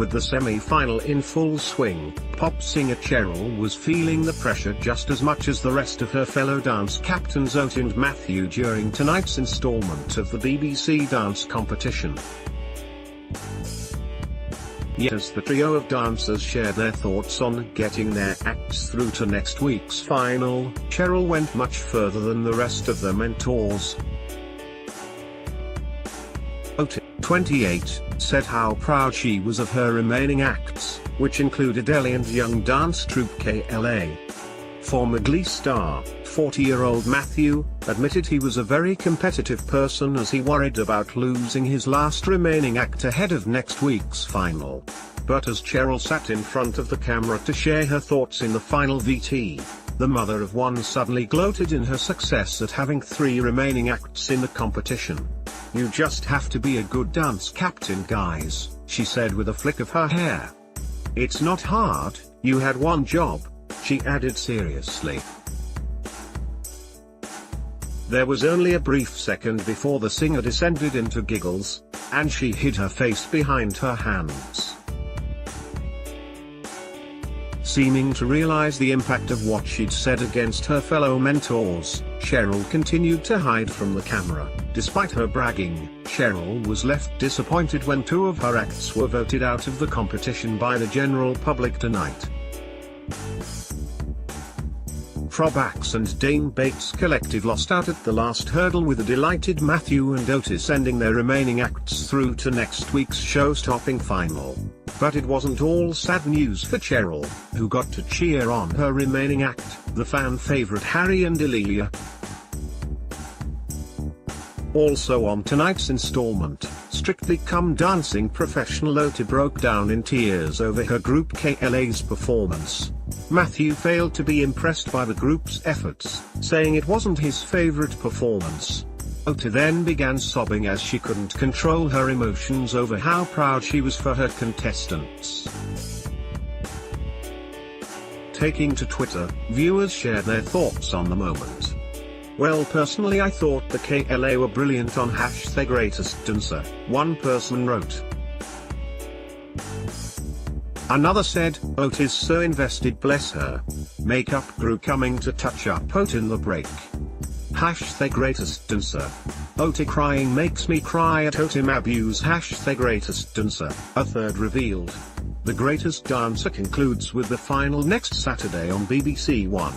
With the semi-final in full swing, pop singer Cheryl was feeling the pressure just as much as the rest of her fellow dance captains Oti and Matthew during tonight's installment of the BBC dance competition. Yet as the trio of dancers shared their thoughts on getting their acts through to next week's final, Cheryl went much further than the rest of their mentors. Oti, 28, said how proud she was of her remaining acts, which included Ellie and young dance troupe KLA. Former Glee star, 40-year-old Matthew, admitted he was a very competitive person as he worried about losing his last remaining act ahead of next week's final. But as Cheryl sat in front of the camera to share her thoughts in the final VT, the mother of one suddenly gloated in her success at having 3 remaining acts in the competition. "You just have to be a good dance captain, guys," she said with a flick of her hair. "It's not hard, you had one job," she added seriously. There was only a brief second before the singer descended into giggles, and she hid her face behind her hands. Seeming to realize the impact of what she'd said against her fellow mentors, Cheryl continued to hide from the camera. Despite her bragging, Cheryl was left disappointed when 2 of her acts were voted out of the competition by the general public tonight. Probax and Dane Bates Collective lost out at the last hurdle, with a delighted Matthew and Oti sending their remaining acts through to next week's show-stopping final. But it wasn't all sad news for Cheryl, who got to cheer on her remaining act, the fan favorite Harry and Alelia. Also on tonight's installment, Strictly Come Dancing professional Oti broke down in tears over her group KLA's performance. Matthew failed to be impressed by the group's efforts, saying it wasn't his favorite performance. Oti then began sobbing as she couldn't control her emotions over how proud she was for her contestants. Taking to Twitter, viewers shared their thoughts on the moment. "Well, personally I thought the KLA were brilliant on #GreatestDancer," one person wrote. Another said, "Oti's so invested, bless her. Makeup crew coming to touch up Oti in the break. #GreatestDancer. Oti crying makes me cry at Oti Mabu's #GreatestDancer," a third revealed. The Greatest Dancer concludes with the final next Saturday on BBC One.